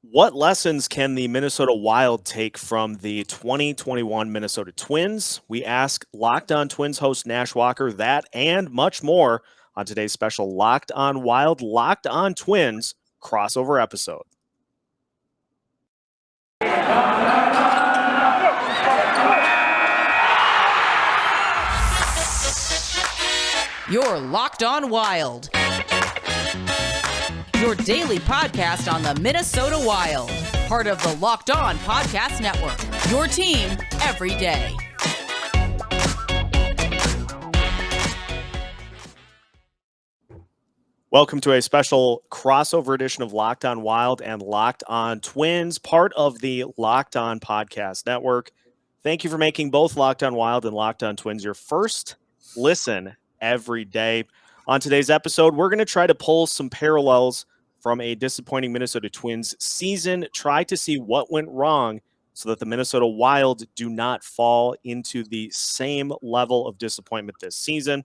What lessons can the Minnesota Wild take from the 2021 Minnesota Twins? We ask Locked On Twins host Nash Walker that and much more on today's special Locked On Wild, Locked On Twins crossover episode. You're Locked On Wild, your daily podcast on the Minnesota Wild, part of the Locked On Podcast Network, your team every day. Welcome to a special crossover edition of Locked On Wild and Locked On Twins, part of the Locked On Podcast Network. Thank you for making both Locked On Wild and Locked On Twins your first listen every day. On today's episode, we're going to try to pull some parallels from a disappointing Minnesota Twins season, try to see what went wrong so that the Minnesota Wild do not fall into the same level of disappointment this season.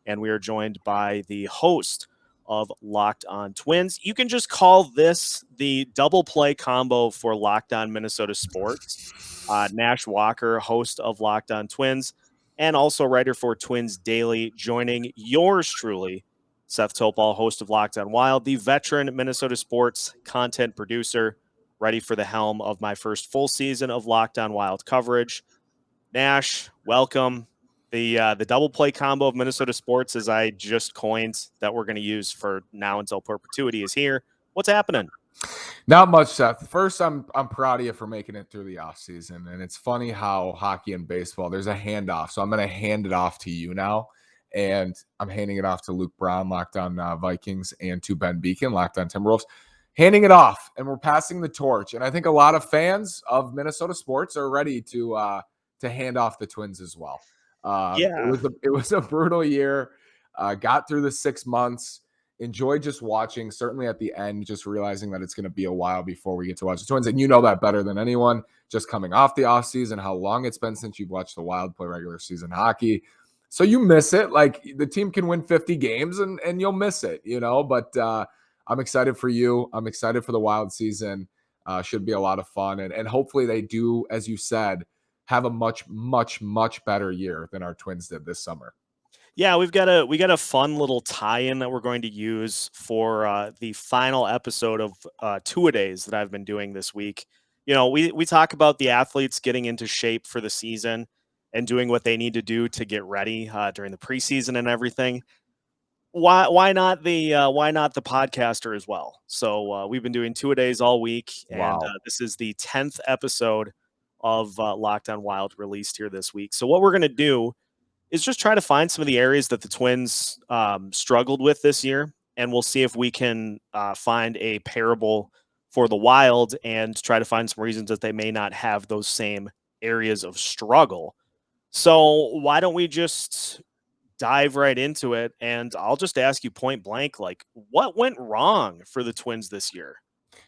And we are joined by the host of Locked On Twins. You can just call this the double play combo for Locked On Minnesota Sports. Nash Walker, host of Locked On Twins, and also writer for Twins Daily, joining yours truly, Seth Topal, host of Locked On Wild, the veteran Minnesota sports content producer, ready for the helm of my first full season of Locked On Wild coverage. Nash, welcome. The double play combo of Minnesota sports, as I just coined, that we're going to use for now until perpetuity, is here. What's happening? Not much, Seth. First, I'm proud of you for making it through the offseason. And it's funny how hockey and baseball, there's a handoff. So I'm going to hand it off to you now. And I'm handing it off to Luke Brown, Locked On Vikings, and to Ben Beacon, Locked On Timberwolves. Handing it off, and we're passing the torch. And I think a lot of fans of Minnesota sports are ready to hand off the Twins as well. It was a brutal year. Got through the 6 months. Enjoyed just watching, certainly at the end, just realizing that it's going to be a while before we get to watch the Twins. And you know that better than anyone, just coming off the offseason, how long it's been since you've watched the Wild play regular season hockey. So you miss it. Like, the team can win 50 games and you'll miss it, you know. But I'm excited for you. I'm excited for the Wild season. Should be a lot of fun. And hopefully they do, as you said, have a much, much, much better year than our Twins did this summer. Yeah, we got a fun little tie-in that we're going to use for the final episode of two-a-days that I've been doing this week. You know, we talk about the athletes getting into shape for the season and doing what they need to do to get ready during the preseason and everything. Why not the podcaster as well? So we've been doing two-a-days all week, and this is the 10th episode of Locked On Wild released here this week. So what we're going to do is just try to find some of the areas that the Twins struggled with this year, and we'll see if we can find a parable for the Wild and try to find some reasons that they may not have those same areas of struggle. So why don't we just dive right into it, and I'll just ask you point blank, like, what went wrong for the Twins this year?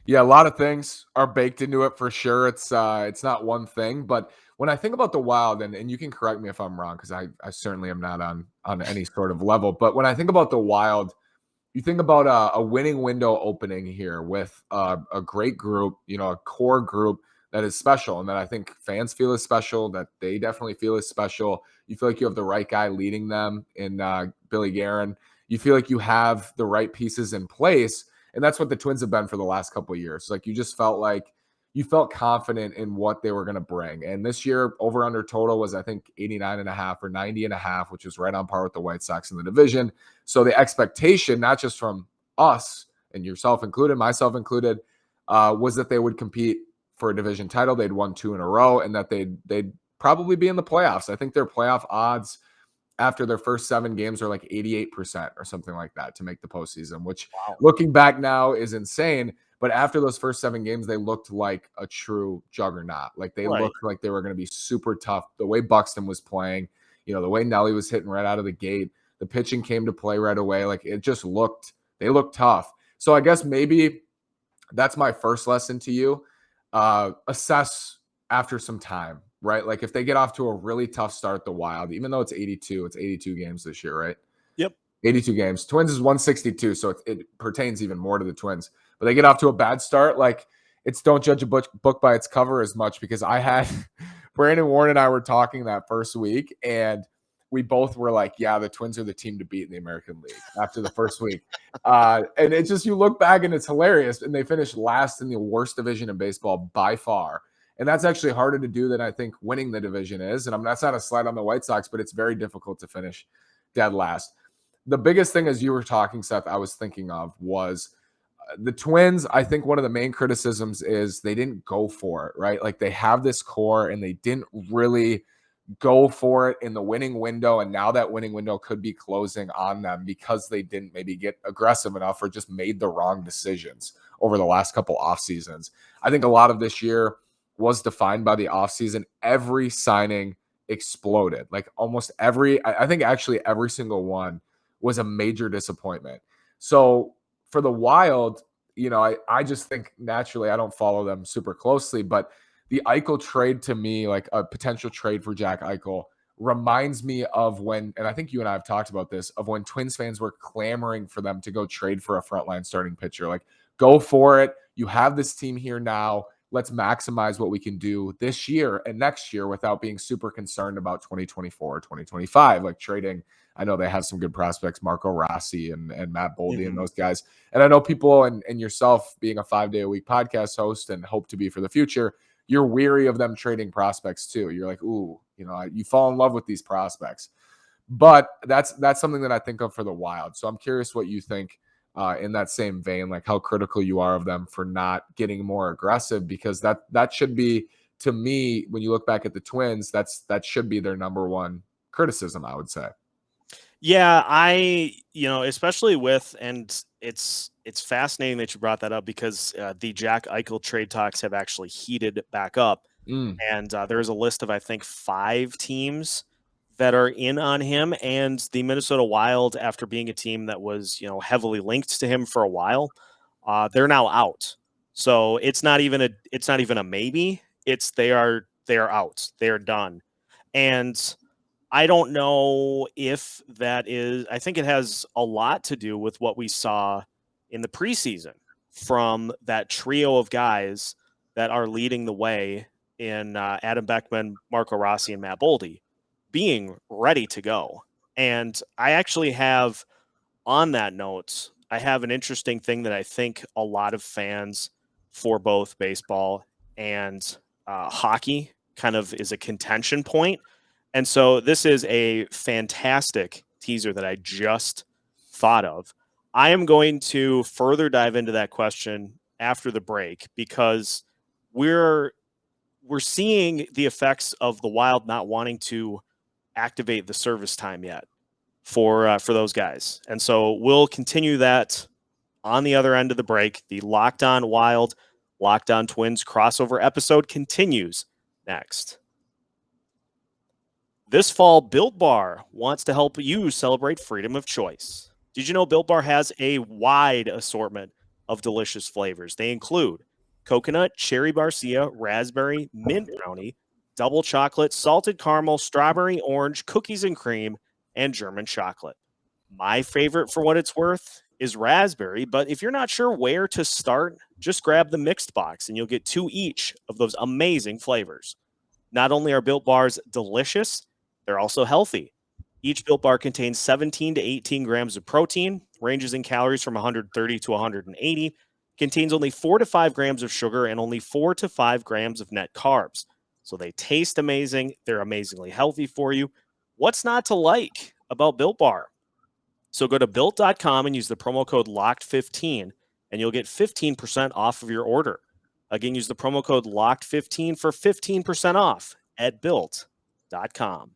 Yeah, a lot of things are baked into it for sure. It's not one thing, but when I think about the Wild, and you can correct me if I'm wrong, because I certainly am not on any sort of level, but when I think about the Wild, you think about a winning window opening here with a great group, you know, a core group that is special, and that I think fans feel is special, that they definitely feel is special. You feel like you have the right guy leading them in Billy Guerin. You feel like you have the right pieces in place. And that's what the Twins have been for the last couple of years. Like, you just felt like you felt confident in what they were going to bring. And this year, over under total was, I think, 89.5 or 90.5, which is right on par with the White Sox in the division. So the expectation, not just from us and yourself included, myself included, was that they would compete for a division title. They'd won 2 in a row, and that they'd probably be in the playoffs. I think their playoff odds after their first 7 games are like 88% or something like that to make the postseason, which looking back now is insane. But after those first 7 games, they looked like a true juggernaut. Like, they looked like they were going to be super tough. The way Buxton was playing, you know, the way Nelly was hitting right out of the gate, the pitching came to play right away. Like, it just they looked tough. So I guess maybe that's my first lesson to you. Assess after some time. Right? Like, if they get off to a really tough start, the Wild, even though it's 82 games this year, right? Yep. 82 games. Twins is 162, so it pertains even more to the Twins. But they get off to a bad start, like, it's don't judge a book by its cover as much, because I had Brandon Warren and I were talking that first week, and we both were like, yeah, the Twins are the team to beat in the American League after the first week. And it's just, you look back and it's hilarious. And they finished last in the worst division in baseball by far. And that's actually harder to do than I think winning the division is. And that's not a slight on the White Sox, but it's very difficult to finish dead last. The biggest thing, as you were talking, Seth, I was thinking of was the Twins. I think one of the main criticisms is they didn't go for it, right? Like, they have this core and they didn't really go for it in the winning window. And now that winning window could be closing on them because they didn't maybe get aggressive enough or just made the wrong decisions over the last couple off seasons. I think a lot of this year was defined by the off season. Every signing exploded. Like, almost every, I think actually every single one was a major disappointment. So for the Wild, I just think naturally, I don't follow them super closely, but the Eichel trade, to me, like a potential trade for Jack Eichel, reminds me of when, and I think you and I have talked about this, of when Twins fans were clamoring for them to go trade for a frontline starting pitcher. Like, go for it. You have this team here now. Let's maximize what we can do this year and next year without being super concerned about 2024 or 2025, like trading. I know they have some good prospects, Marco Rossi and Matt Boldy and those guys. And I know people and yourself, being a 5-day-a-week podcast host and hope to be for the future, you're weary of them trading prospects too. You're like, ooh, you fall in love with these prospects. But that's something that I think of for the Wild. So I'm curious what you think in that same vein, like how critical you are of them for not getting more aggressive, because that should be, to me, when you look back at the Twins, that should be their number one criticism, I would say. Yeah, especially with, and it's fascinating that you brought that up, because the Jack Eichel trade talks have actually heated back up. And there's a list of, I think, 5 teams that are in on him, and the Minnesota Wild, after being a team that was, heavily linked to him for a while, they're now out. So it's not even a maybe. They are out. They are done. And I don't know if that is, I think it has a lot to do with what we saw in the preseason from that trio of guys that are leading the way in Adam Beckman, Marco Rossi, and Matt Boldy being ready to go. And I actually have, on that note, I have an interesting thing that I think a lot of fans for both baseball and hockey kind of is a contention point. And so this is a fantastic teaser that I just thought of. I am going to further dive into that question after the break, because we're seeing the effects of the Wild not wanting to activate the service time yet for those guys. And so we'll continue that on the other end of the break. The Locked On Wild, Locked On Twins crossover episode continues next. This fall, Built Bar wants to help you celebrate freedom of choice. Did you know Built Bar has a wide assortment of delicious flavors? They include coconut, cherry barcia, raspberry, mint brownie, double chocolate, salted caramel, strawberry, orange, cookies and cream, and German chocolate. My favorite, for what it's worth, is raspberry, but if you're not sure where to start, just grab the mixed box and you'll get 2 each of those amazing flavors. Not only are Built Bars delicious, they're also healthy. Each Built Bar contains 17 to 18 grams of protein, ranges in calories from 130 to 180, contains only 4 to 5 grams of sugar, and only 4 to 5 grams of net carbs. So they taste amazing. They're amazingly healthy for you. What's not to like about Built Bar? So go to Built.com and use the promo code LOCKED15, and you'll get 15% off of your order. Again, use the promo code LOCKED15 for 15% off at Built.com.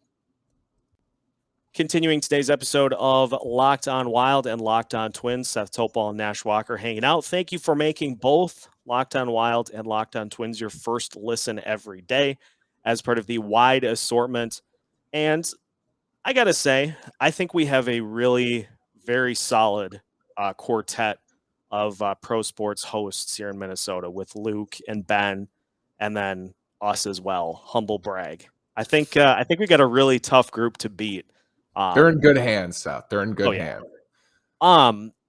Continuing today's episode of Locked On Wild and Locked On Twins, Seth Topal and Nash Walker hanging out. Thank you for making both Locked On Wild and Locked On Twins your first listen every day as part of the wide assortment. And I got to say, I think we have a really very solid quartet of pro sports hosts here in Minnesota, with Luke and Ben, and then us as well. Humble brag. I think we got a really tough group to beat. They're in good hands, Seth. They're in good hands.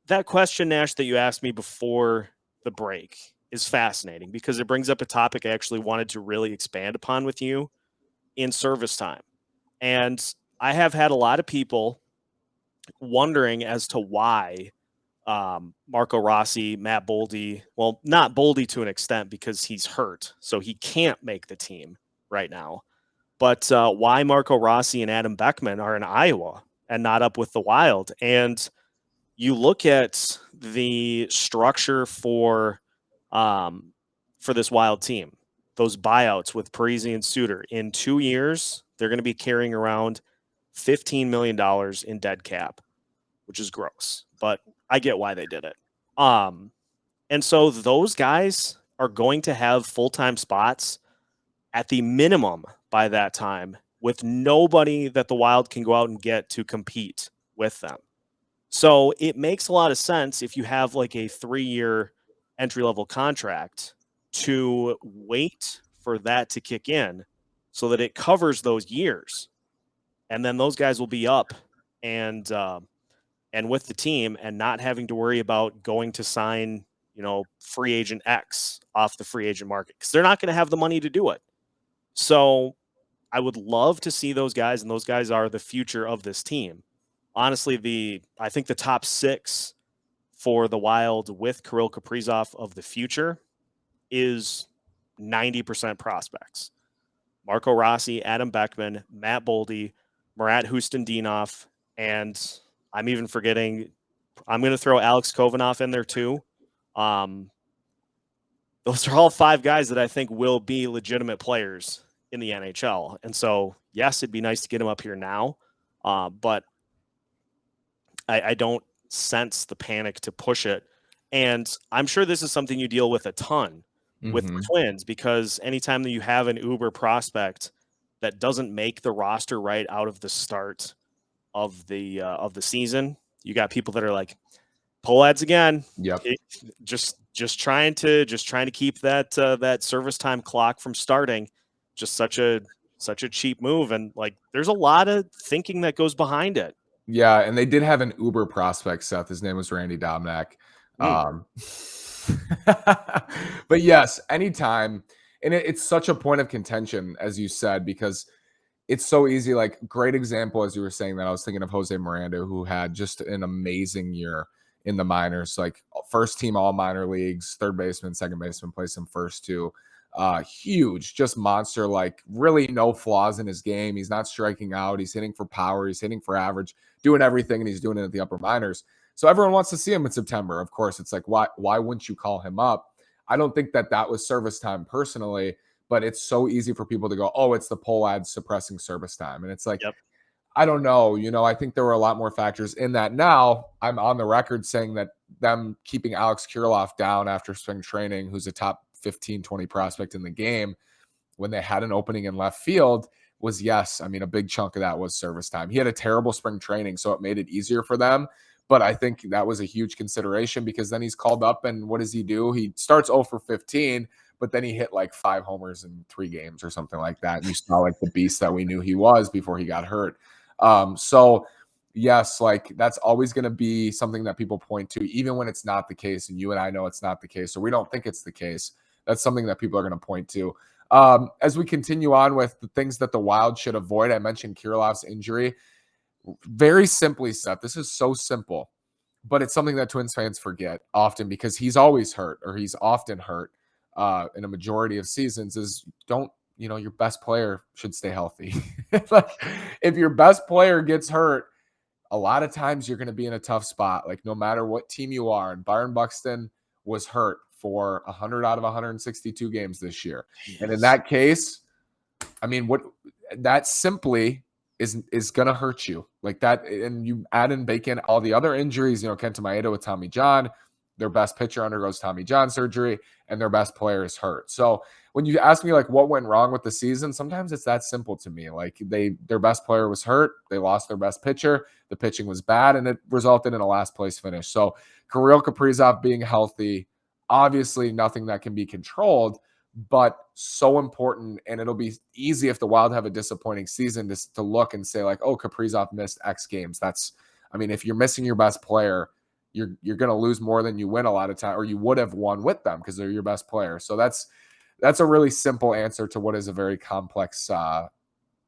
That question, Nash, that you asked me before the break, is fascinating because it brings up a topic I actually wanted to really expand upon with you in service time. And I have had a lot of people wondering as to why Marco Rossi, Matt Boldy, well, not Boldy to an extent because he's hurt, so he can't make the team right now. But why Marco Rossi and Adam Beckman are in Iowa and not up with the Wild. And you look at the structure for this Wild team, those buyouts with Parisi and Suter. In 2 years, they're going to be carrying around $15 million in dead cap, which is gross, but I get why they did it. And so those guys are going to have full-time spots at the minimum by that time with nobody that the Wild can go out and get to compete with them. So it makes a lot of sense if you have like a 3-year entry-level contract to wait for that to kick in so that it covers those years. And then those guys will be up and with the team and not having to worry about going to sign, free agent X off the free agent market because they're not going to have the money to do it. So I would love to see those guys, and those guys are the future of this team. Honestly, I think the top 6 for the Wild with Kirill Kaprizov of the future is 90% prospects. Marco Rossi, Adam Beckman, Matt Boldy, Murat Huston-Dinov, and I'm even forgetting, I'm going to throw Alex Kovanov in there too. Those are all 5 guys that I think will be legitimate players in the NHL. And so, yes, it'd be nice to get them up here now, but I don't sense the panic to push it. And I'm sure this is something you deal with a ton with the Twins, because anytime that you have an uber prospect that doesn't make the roster right out of the start of the season, you got people that are like, pull ads again. Yep. Just trying to keep that service time clock from starting. Just such a cheap move, and like there's a lot of thinking that goes behind it. Yeah, and they did have an uber prospect, Seth. His name was Randy Domnak. But yes, anytime, and it's such a point of contention, as you said, because it's so easy. Like, great example, as you were saying that, I was thinking of Jose Miranda, who had just an amazing year in the minors, like first team all minor leagues, third baseman, second baseman, placed him first too. Huge, just monster, like really no flaws in his game. He's not striking out. He's hitting for power. He's hitting for average, doing everything, and he's doing it at the upper minors. So everyone wants to see him in September. Of course, it's like, why wouldn't you call him up? I don't think that was service time personally, but it's so easy for people to go, oh, it's the poll ad suppressing service time. And it's like, Yep. I don't know. I think there were a lot more factors in that. Now I'm on the record saying that them keeping Alex Kirilloff down after spring training, who's a top 15, 20 prospect in the game, when they had an opening in left field, was, yes, I mean, a big chunk of that was service time. He had a terrible spring training, so it made it easier for them. But I think that was a huge consideration, because then he's called up, and what does he do? He starts 0 for 15, but then he hit like 5 homers in 3 games or something like that. And you saw like the beast that we knew he was before he got hurt. So yes, like that's always going to be something that people point to, even when it's not the case. And you and I know it's not the case, or we don't think it's the case. That's something that people are going to point to. As we continue on with the things that the Wild should avoid, I mentioned Kirillov's injury. Very simply, Seth, this is so simple, but it's something that Twins fans forget often, because he's always hurt, or he's often hurt in a majority of seasons, is your best player should stay healthy. Like, if your best player gets hurt, a lot of times you're going to be in a tough spot, like no matter what team you are. And Byron Buxton was hurt for 100 out of 162 games this year. Yes. And in that case, I mean, what that simply is going to hurt you like that. And you add in bacon all the other injuries, Kenta Maeda with Tommy John, their best pitcher undergoes Tommy John surgery, and their best player is hurt. So when you ask me like what went wrong with the season, sometimes it's that simple to me. Like their best player was hurt. They lost their best pitcher. The pitching was bad, and it resulted in a last place finish. So Kirill Kaprizov being healthy, obviously nothing that can be controlled, but so important. And it'll be easy if the Wild have a disappointing season to look and say like, oh, Kaprizov missed X games. If you're missing your best player, you're going to lose more than you win a lot of time, or you would have won with them because they're your best player. So that's a really simple answer to what is a very complex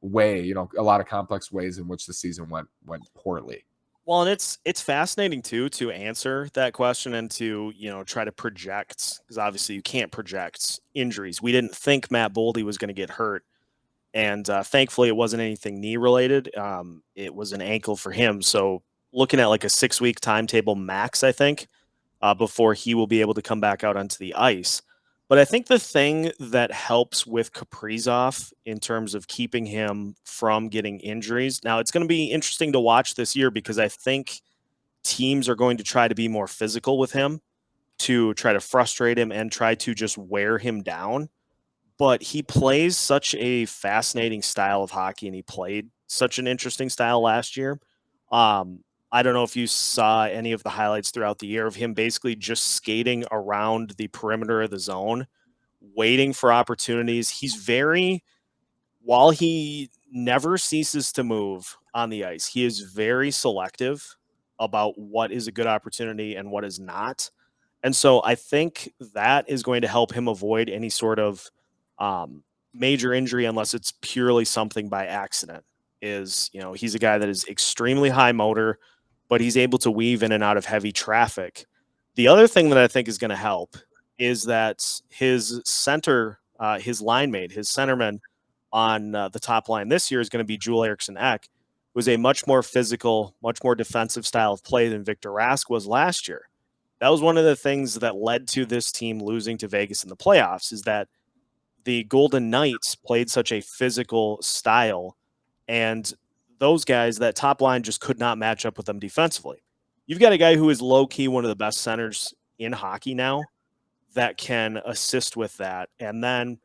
way, a lot of complex ways in which the season went poorly. Well, and it's fascinating too to answer that question and to try to project, because obviously you can't project injuries. We didn't think Matt Boldy was going to get hurt, and thankfully it wasn't anything knee related. It was an ankle for him. So looking at like a 6-week timetable max, I think, before he will be able to come back out onto the ice. But I think the thing that helps with Kaprizov in terms of keeping him from getting injuries, now it's going to be interesting to watch this year because I think teams are going to try to be more physical with him to try to frustrate him and try to just wear him down. But he plays such a fascinating style of hockey, and he played such an interesting style last year. I don't know if you saw any of the highlights throughout the year of him basically just skating around the perimeter of the zone, waiting for opportunities. While he never ceases to move on the ice, he is very selective about what is a good opportunity and what is not. And so I think that is going to help him avoid any sort of major injury unless it's purely something by accident. He's a guy that is extremely high motor, but he's able to weave in and out of heavy traffic. The other thing that I think is going to help is that his line mate, his centerman on the top line this year is going to be Joel Eriksson Ek, who is a much more physical, much more defensive style of play than Victor Rask was last year. That was one of the things that led to this team losing to Vegas in the playoffs, is that the Golden Knights played such a physical style, and those guys, that top line just could not match up with them defensively. You've got a guy who is low-key one of the best centers in hockey now that can assist with that. And then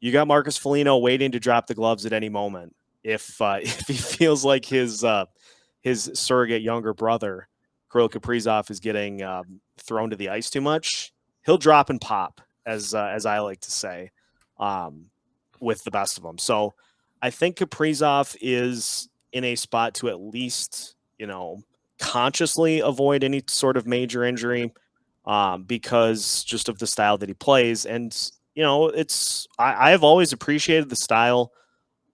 you got Marcus Foligno waiting to drop the gloves at any moment. If he feels like his surrogate younger brother, Kirill Kaprizov, is getting thrown to the ice too much, he'll drop and pop, as I like to say, with the best of them. So I think Kaprizov is in a spot to at least, consciously avoid any sort of major injury because just of the style that he plays. And, I have always appreciated the style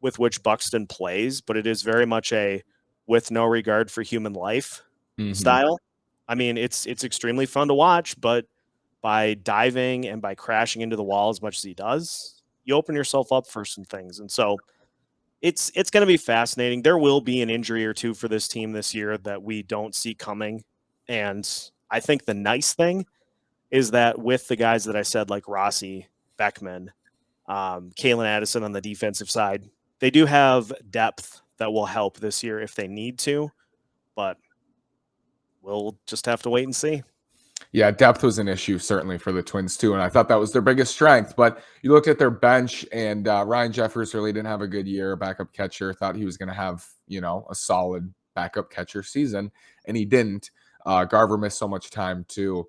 with which Buxton plays, but it is very much a with no regard for human life style. I mean, it's extremely fun to watch, but by diving and by crashing into the wall as much as he does, you open yourself up for some things. And so it's going to be fascinating. There will be an injury or two for this team this year that we don't see coming. And I think the nice thing is that with the guys that I said, like Rossi, Beckman, Kalen Addison on the defensive side, they do have depth that will help this year if they need to, but we'll just have to wait and see. Yeah, depth was an issue certainly for the Twins too, and I thought that was their biggest strength. But you looked at their bench, and Ryan Jeffers really didn't have a good year. Backup catcher, thought he was going to have a solid backup catcher season, and he didn't. Garver missed so much time too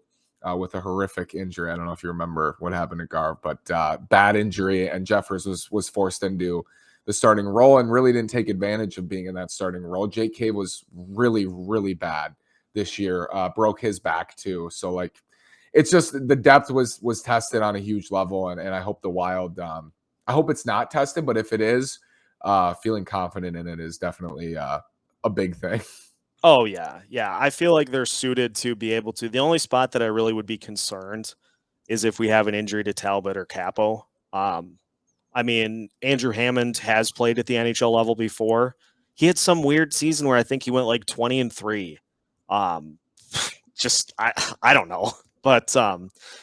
with a horrific injury. I don't know if you remember what happened to Garver, but bad injury, and Jeffers was forced into the starting role and really didn't take advantage of being in that starting role. Jake Cave was really, really bad this year, broke his back too. So it's just the depth was tested on a huge level, and I hope the Wild, I hope it's not tested, but if it is, feeling confident in it is definitely a big thing. Oh yeah. I feel like they're suited to be able to. The only spot that I really would be concerned is if we have an injury to Talbot or Capo. I mean, Andrew Hammond has played at the NHL level before. He had some weird season where I think he went like 20-3. I don't know, but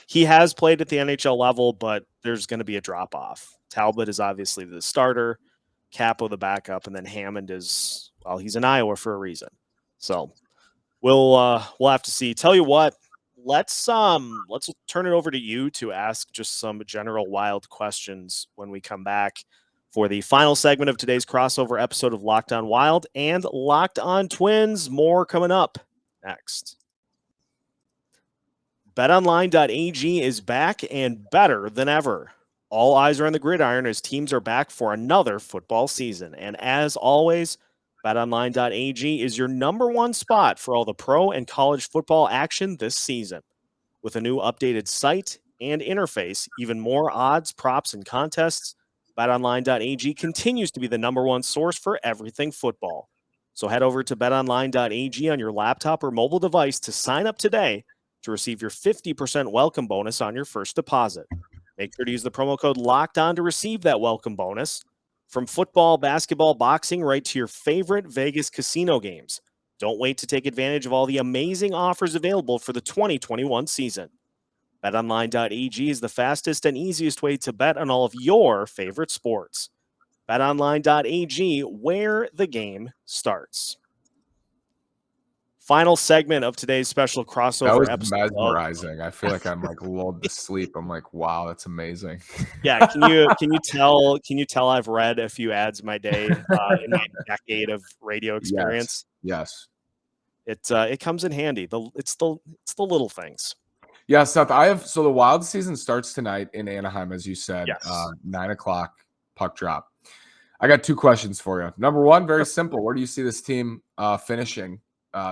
he has played at the NHL level, but there's going to be a drop off. Talbot is obviously the starter, Capo the backup, and then Hammond is, well, he's in Iowa for a reason. So we'll have to see. Tell you what, let's turn it over to you to ask just some general Wild questions when we come back for the final segment of today's crossover episode of Locked On Wild and Locked On Twins. More coming up next. BetOnline.ag is back and better than ever. All eyes are on the gridiron as teams are back for another football season. And as always, BetOnline.ag is your number one spot for all the pro and college football action this season. With a new updated site and interface, even more odds, props, and contests, BetOnline.ag continues to be the number one source for everything football. So head over to BetOnline.ag on your laptop or mobile device to sign up today to receive your 50% welcome bonus on your first deposit. Make sure to use the promo code LOCKEDON to receive that welcome bonus. From football, basketball, boxing, right to your favorite Vegas casino games. Don't wait to take advantage of all the amazing offers available for the 2021 season. BetOnline.ag is the fastest and easiest way to bet on all of your favorite sports. BetOnline.ag, where the game starts. Final segment of today's special crossover That was episode. mesmerizing. I feel like I'm like lulled to sleep. I'm like, wow, that's amazing. Yeah, can you tell I've read a few ads in my day in my decade of radio experience? Yes. It comes in handy. It's the little things. Yeah, Seth. So the Wild season starts tonight in Anaheim, as you said. Yes. 9:00 puck drop. I got two questions for you. Number one, very simple. Where do you see this team finishing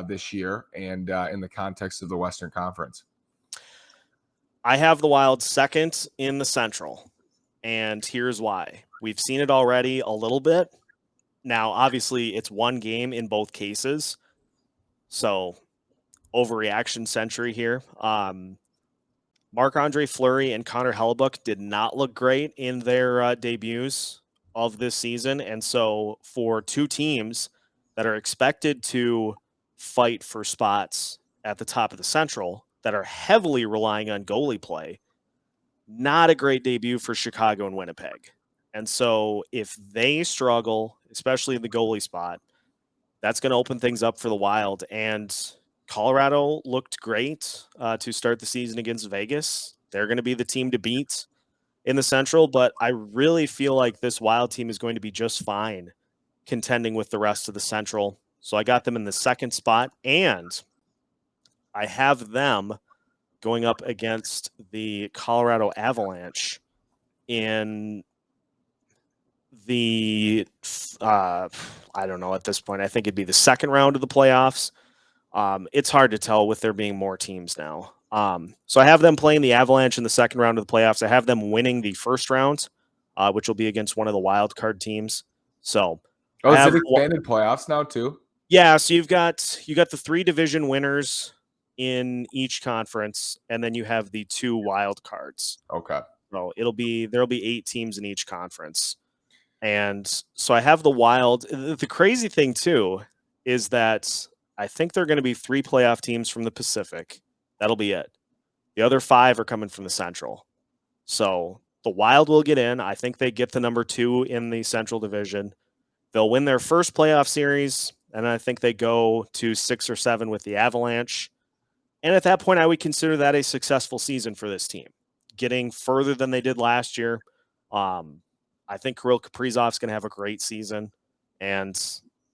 this year, and in the context of the Western Conference? I have the Wild second in the Central, and here's why. We've seen it already a little bit. Now, obviously, it's one game in both cases, so overreaction century here. Marc-Andre Fleury and Connor Hellebuyck did not look great in their debuts of this season, and so for two teams that are expected to fight for spots at the top of the Central that are heavily relying on goalie play, not a great debut for Chicago and Winnipeg. And so if they struggle, especially in the goalie spot, that's going to open things up for the Wild. And Colorado looked great to start the season against Vegas. They're going to be the team to beat in the Central, but I really feel like this Wild team is going to be just fine contending with the rest of the Central. So I got them in the second spot, and I have them going up against the Colorado Avalanche in the, I don't know at this point. I think it'd be the second round of the playoffs. It's hard to tell with there being more teams now. So I have them playing the Avalanche in the second round of the playoffs. I have them winning the first round, which will be against one of the wild card teams. So, is it expanded playoffs now too? Yeah. So you got the three division winners in each conference, and then you have the two wild cards. Okay. So there'll be 8 teams in each conference. And so I have the Wild. The crazy thing too is that I think they're going to be 3 playoff teams from the Pacific. That'll be it. The other 5 are coming from the Central. So the Wild will get in. I think they get the number 2 in the Central Division. They'll win their first playoff series, and I think they go to 6 or 7 with the Avalanche. And at that point, I would consider that a successful season for this team, getting further than they did last year. I think Kirill Kaprizov is going to have a great season, and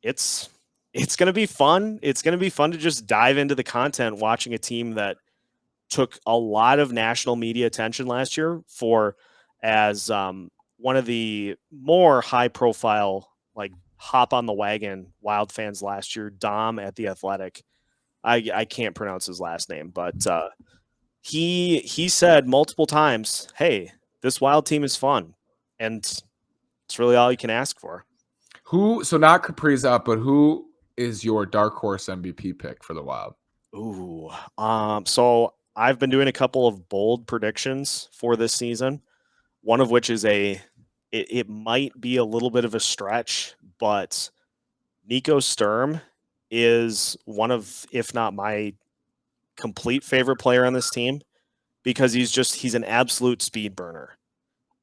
it's going to be fun. It's going to be fun to just dive into the content watching a team that took a lot of national media attention last year for as one of the more high-profile, like hop on the wagon Wild fans last year, Dom at The Athletic. I can't pronounce his last name, but he said multiple times, hey, this Wild team is fun. And it's really all you can ask for. So not Kaprizov, but who is your dark horse MVP pick for the Wild? Ooh. So I've been doing a couple of bold predictions for this season, one of which is it might be a little bit of a stretch, but Nico Sturm is one of, if not my complete favorite player on this team, because he's an absolute speed burner.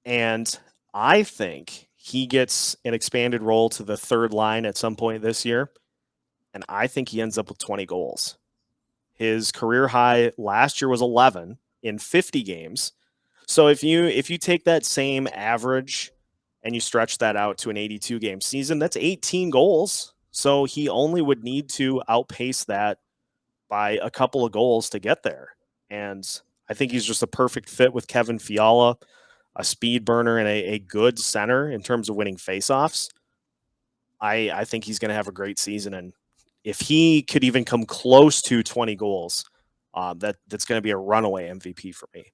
And I think he gets an expanded role to the third line at some point this year, and I think he ends up with 20 goals. His career high last year was 11 in 50 games. So if you take that same average and you stretch that out to an 82-game season, that's 18 goals. So he only would need to outpace that by a couple of goals to get there. And I think he's just a perfect fit with Kevin Fiala, a speed burner and a good center in terms of winning faceoffs. I think he's going to have a great season. And if he could even come close to 20 goals, that's going to be a runaway MVP for me.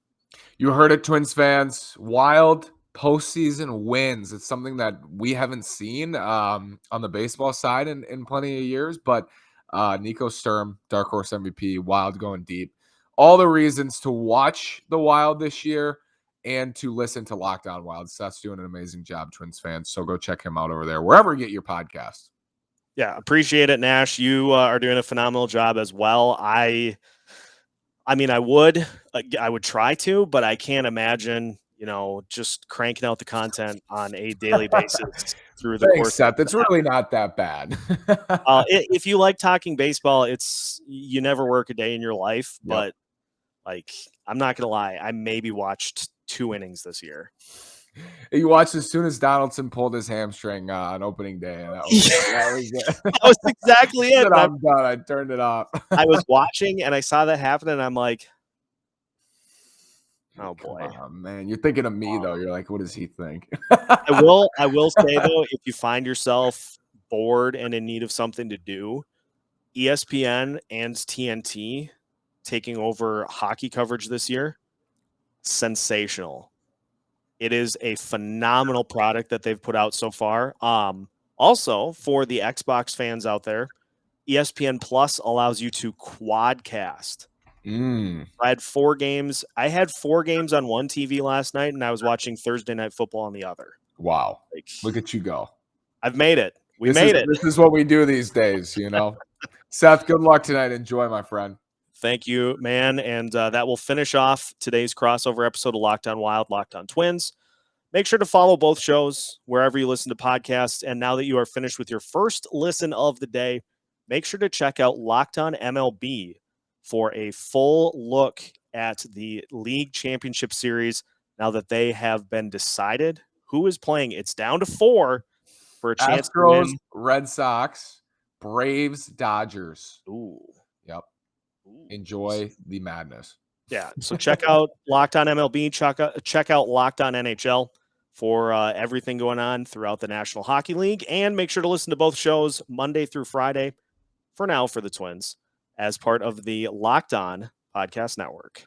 You heard it, Twins fans. Wild postseason wins. It's something that we haven't seen on the baseball side in plenty of years. But Nico Sturm, Dark Horse MVP, Wild going deep. All the reasons to watch the Wild this year and to listen to Locked On Wild. Seth's doing an amazing job, Twins fans. So go check him out over there, wherever you get your podcast. Yeah, appreciate it, Nash. You are doing a phenomenal job as well. I mean, I would try to, but I can't imagine, just cranking out the content on a daily basis through the Thanks, course. Seth. It's really not that bad. If you like talking baseball, you never work a day in your life, but I'm not going to lie. I maybe watched 2 innings this year. You watched as soon as Donaldson pulled his hamstring on opening day. And that was it. That was exactly it. I'm done. I turned it off. I was watching and I saw that happen, and I'm like, oh boy. Oh man, you're thinking of me though. You're like, what does he think? I will say though, if you find yourself bored and in need of something to do, ESPN and TNT taking over hockey coverage this year, sensational. It is a phenomenal product that they've put out so far. Also, for the Xbox fans out there, ESPN Plus allows you to quadcast. I had 4 games. I had 4 games on one TV last night, and I was watching Thursday Night Football on the other. Wow. Look at you go. I've made it. We made it. This is what we do these days, Seth, good luck tonight. Enjoy, my friend. Thank you, man. And that will finish off today's crossover episode of Locked On Wild, Locked On Twins. Make sure to follow both shows wherever you listen to podcasts. And now that you are finished with your first listen of the day, make sure to check out Locked On MLB for a full look at the League Championship Series now that they have been decided who is playing. It's down to 4 for a chance to win. Red Sox, Braves, Dodgers. Ooh. Yep. Enjoy the madness. Yeah. So check out Locked On MLB. Check out Locked On NHL for everything going on throughout the National Hockey League. And make sure to listen to both shows Monday through Friday, for now, for the Twins, as part of the Locked On Podcast Network.